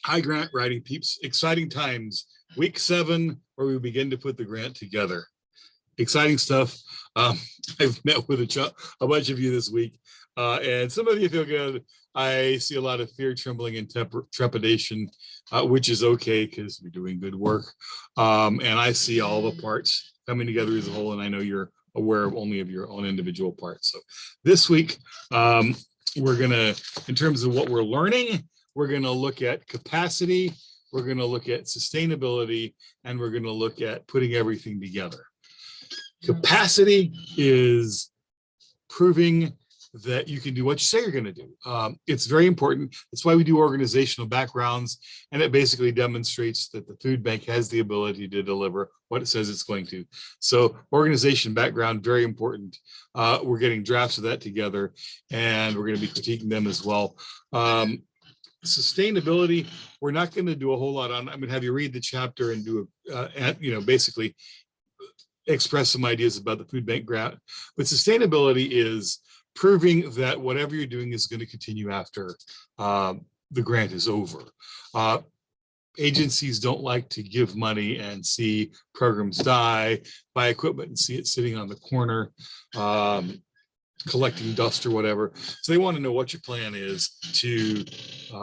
Hi, grant writing peeps. Exciting times. Week 7, where we begin to put the grant together. Exciting stuff. Um, I've met with a bunch of you this week, and some of you feel good. I see a lot of fear, trembling, and trepidation, which is okay because we're doing good work. And I see all the parts coming together as a whole, and I know you're aware of only of your own individual parts. So this week, we're going to, in terms of what we're learning, we're going to look at capacity, we're going to look at sustainability, and we're going to look at putting everything together. Capacity is proving that you can do what you say you're going to do. It's very important. That's why we do organizational backgrounds, and it basically demonstrates that the food bank has the ability to deliver what it says it's going to. So organization background, very important. We're getting drafts of that together, and we're going to be critiquing them as well. Sustainability, we're not going to do a whole lot on. I'm going to have you read the chapter and do basically express some ideas about the food bank grant. But sustainability is proving that whatever you're doing is going to continue after the grant is over. Agencies don't like to give money and see programs die, buy equipment and see it sitting on the corner, collecting dust or whatever. So they want to know what your plan is to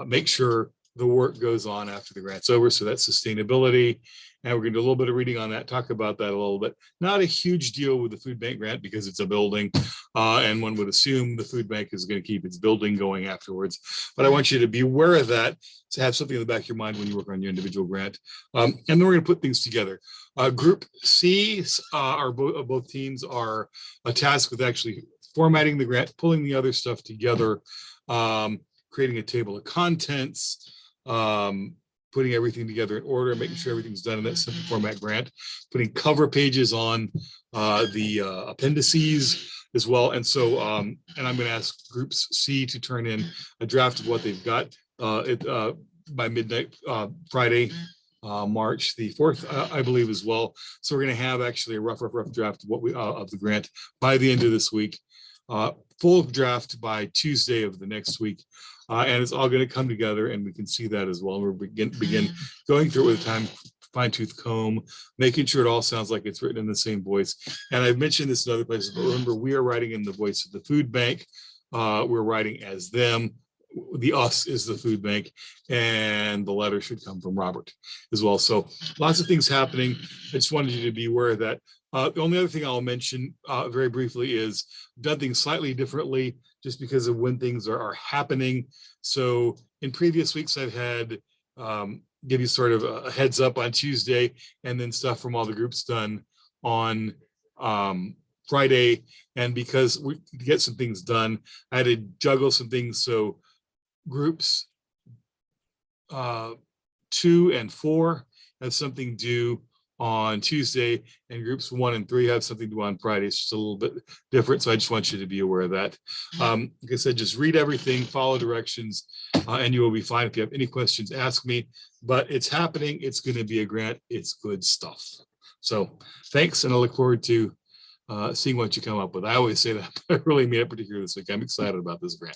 make sure the work goes on after the grant's over. So that's sustainability. And we're going to do a little bit of reading on that, talk about that a little bit. Not a huge deal with the food bank grant because it's a building, and one would assume the food bank is going to keep its building going afterwards. But I want you to be aware of that, to have something in the back of your mind when you work on your individual grant. And then we're going to put things together. Group C, both teams are tasked with actually formatting the grant, pulling the other stuff together, creating a table of contents, putting everything together in order, making sure everything's done in that simple format grant, putting cover pages on the appendices as well. And so, and I'm going to ask groups C to turn in a draft of what they've got by midnight Friday, March the 4th, I believe as well. So we're going to have actually a rough draft of what of the grant by the end of this week. Full draft by Tuesday of the next week. And it's all going to come together, and we can see that as well. We'll begin going through it with a fine-tooth comb, making sure it all sounds like it's written in the same voice. And I've mentioned this in other places, but remember, we are writing in the voice of the food bank. We're writing as them. The us is the food bank, and the letter should come from Robert as well. So lots of things happening. I just wanted you to be aware of that. The only other thing I'll mention very briefly is done things slightly differently just because of when things are happening. So in previous weeks, I've had give you sort of a heads up on Tuesday, and then stuff from all the groups done on Friday. And because we get some things done, I had to juggle some things. So groups 2 and 4 have something due on Tuesday, and groups 1 and 3 have something due on Friday. It's just a little bit different. So I just want you to be aware of that. Like I said, just read everything, follow directions, and you will be fine. If you have any questions, ask me. But it's happening. It's going to be a grant. It's good stuff. So thanks, and I look forward to seeing what you come up with. I always say that, but I really mean it, particularly this week. I'm excited about this grant.